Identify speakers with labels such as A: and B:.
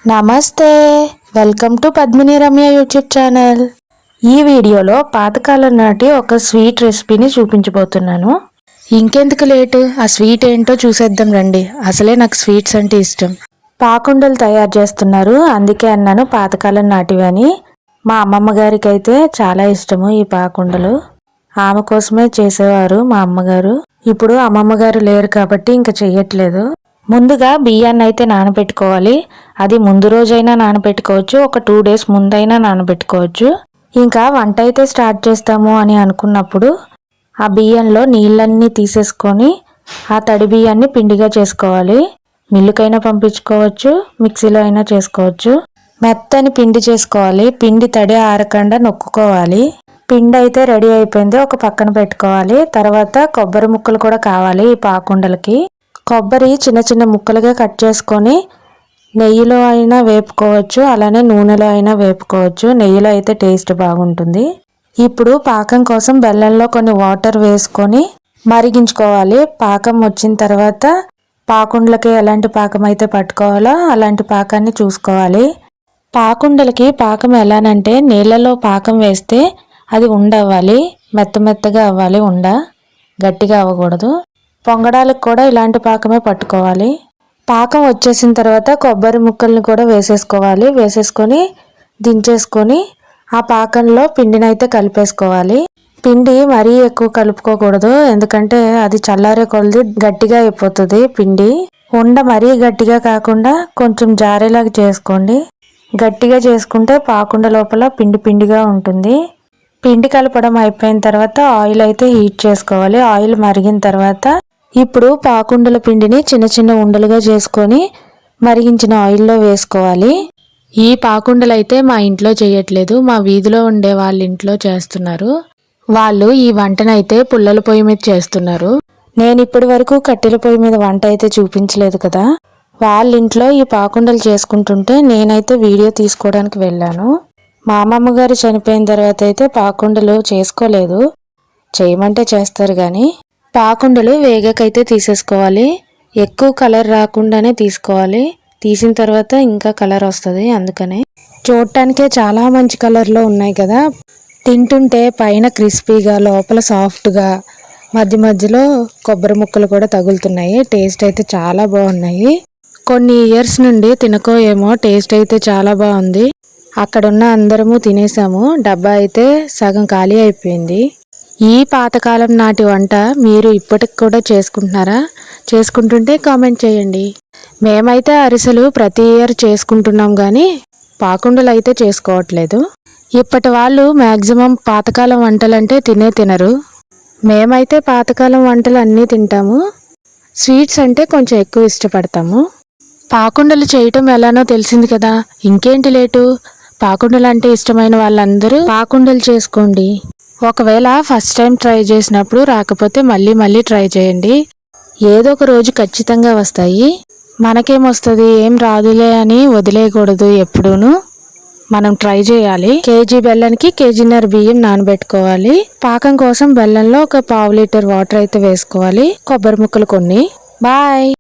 A: నమస్తే, welcome to Padmini Ramya YouTube channel. ఈ వీడియోలో పాతకాలం నాటి ఒక స్వీట్ రెసిపీని చూపించబోతున్నాను. ఇంకెందుకు లేటు, ఆ స్వీట్ ఏంటో చూసేద్దాం రండి. అసలే నాకు స్వీట్స్ అంటే ఇష్టం. పాకుండలు తయారు చేస్తున్నారు, అందుకే అన్నాను పాతకాలం నాటివి అని. మా అమ్మమ్మ గారికి అయితే చాలా ఇష్టము ఈ పాకుండలు. ఆమె కోసమే చేసేవారు మా అమ్మగారు. ఇప్పుడు అమ్మమ్మ గారు లేరు కాబట్టి ఇంకా చెయ్యట్లేదు. ముందుగా బియ్యాన్ని అయితే నానబెట్టుకోవాలి. అది ముందు రోజైనా నానబెట్టుకోవచ్చు, ఒక 2 days ముందైనా నానబెట్టుకోవచ్చు. ఇంకా వంట అయితే స్టార్ట్ చేస్తాము అని అనుకున్నప్పుడు ఆ బియ్యంలో నీళ్ళన్నీ తీసేసుకొని ఆ తడి బియ్యాన్ని పిండిగా చేసుకోవాలి. మిల్లుకైనా పంపించుకోవచ్చు, మిక్సీలో అయినా చేసుకోవచ్చు. మెత్తని పిండి చేసుకోవాలి. పిండి తడి ఆరకుండా నొక్కుకోవాలి. పిండి అయితే రెడీ అయిపోయింది, ఒక పక్కన పెట్టుకోవాలి. తర్వాత కొబ్బరి ముక్కలు కూడా కావాలి ఈ పాకుండలకి. కొబ్బరి చిన్న చిన్న ముక్కలుగా కట్ చేసుకొని నెయ్యిలో అయినా వేపుకోవచ్చు, అలానే నూనెలో అయినా వేపుకోవచ్చు. నెయ్యిలో అయితే టేస్ట్ బాగుంటుంది. ఇప్పుడు పాకం కోసం బెల్లంలో కొన్ని వాటర్ వేసుకొని మరిగించుకోవాలి. పాకం వచ్చిన తర్వాత పాకుండలకి ఎలాంటి పాకం అయితే పట్టుకోవాలో అలాంటి పాకాన్ని చూసుకోవాలి. పాకుండలకి పాకం ఎలానంటే నీళ్ళలో పాకం వేస్తే అది ఉండవ్వాలి, మెత్తగా అవ్వాలి, గట్టిగా అవ్వకూడదు. పొంగడాలకు కూడా ఇలాంటి పాకమే పట్టుకోవాలి. పాకం వచ్చేసిన తర్వాత కొబ్బరి ముక్కల్ని కూడా వేసేసుకోవాలి. వేసేసుకొని దించేసుకొని ఆ పాకంలో పిండిని అయితే కలిపేసుకోవాలి. పిండి మరీ ఎక్కువ కలుపుకోకూడదు, ఎందుకంటే అది చల్లారే కొలది గట్టిగా అయిపోతుంది పిండి. మరీ గట్టిగా కాకుండా కొంచెం జారేలాగా చేసుకోండి. గట్టిగా చేసుకుంటే పాకుండ లోపల పిండిగా ఉంటుంది. పిండి కలపడం అయిపోయిన తర్వాత ఆయిల్ అయితే హీట్ చేసుకోవాలి. ఆయిల్ మరిగిన తర్వాత ఇప్పుడు పాకుండల పిండిని చిన్న చిన్న ఉండలుగా చేసుకొని మరిగించిన ఆయిల్లో వేసుకోవాలి. ఈ పాకుండలు అయితే మా ఇంట్లో చేయట్లేదు, మా వీధిలో ఉండే వాళ్ళ ఇంట్లో చేస్తున్నారు. వాళ్ళు ఈ వంటనైతే పుల్లల పొయ్యి మీద చేస్తున్నారు. నేను ఇప్పటి వరకు కట్టెల పొయ్యి మీద వంట అయితే చూపించలేదు కదా. వాళ్ళ ఇంట్లో ఈ పాకుండలు చేసుకుంటుంటే నేనైతే వీడియో తీసుకోవడానికి వెళ్ళాను. మా అమ్మమ్మ గారు చనిపోయిన తర్వాత అయితే పాకుండలు చేసుకోలేదు. చేయమంటే చేస్తారు కానీ. పాకుండలు వేగకైతే తీసేసుకోవాలి. ఎక్కువ కలర్ రాకుండానే తీసుకోవాలి. తీసిన తర్వాత ఇంకా కలర్ వస్తుంది. అందుకనే చూడటానికే చాలా మంచి కలర్లో ఉన్నాయి కదా. తింటుంటే పైన క్రిస్పీగా, లోపల సాఫ్ట్గా, మధ్యలో కొబ్బరి ముక్కలు కూడా తగులుతున్నాయి. టేస్ట్ అయితే చాలా బాగున్నాయి. కొన్ని ఇయర్స్ నుండి తినకో ఏమో, టేస్ట్ అయితే చాలా బాగుంది. అక్కడున్న అందరము తినేసాము. డబ్బా అయితే సగం ఖాళీ అయిపోయింది. ఈ పాతకాలం నాటి వంట మీరు ఇప్పటికి కూడా చేసుకుంటున్నారా? చేసుకుంటుంటే కామెంట్ చేయండి. మేమైతే అరిసెలు ప్రతి ఇయర్ చేసుకుంటున్నాం కానీ పాకుండలు అయితే చేసుకోవట్లేదు. ఇప్పటి వాళ్ళు మ్యాక్సిమం పాతకాలం వంటలంటే తినరు. మేమైతే పాతకాలం వంటలు అన్నీ తింటాము. స్వీట్స్ అంటే కొంచెం ఎక్కువ ఇష్టపడతాము. పాకుండలు చేయటం ఎలానో తెలిసింది కదా, ఇంకేంటి లేటు. పాకుండలు అంటే ఇష్టమైన వాళ్ళందరూ పాకుండలు చేసుకోండి. ఒకవేళ ఫస్ట్ టైం ట్రై చేసినప్పుడు రాకపోతే మళ్ళీ ట్రై చేయండి. ఏదో ఒక రోజు ఖచ్చితంగా వస్తాయి. మనకేమొస్తుంది, ఏం రాదులే అని వదిలేయకూడదు. ఎప్పుడూను మనం ట్రై చేయాలి. కేజీ బెల్లానికి కేజీన్నర బియ్యం నానబెట్టుకోవాలి. పాకం కోసం బెల్లంలో ఒక 1/2 లీటర్ వాటర్ అయితే వేసుకోవాలి. కొబ్బరి ముక్కలు కొన్ని. బాయ్.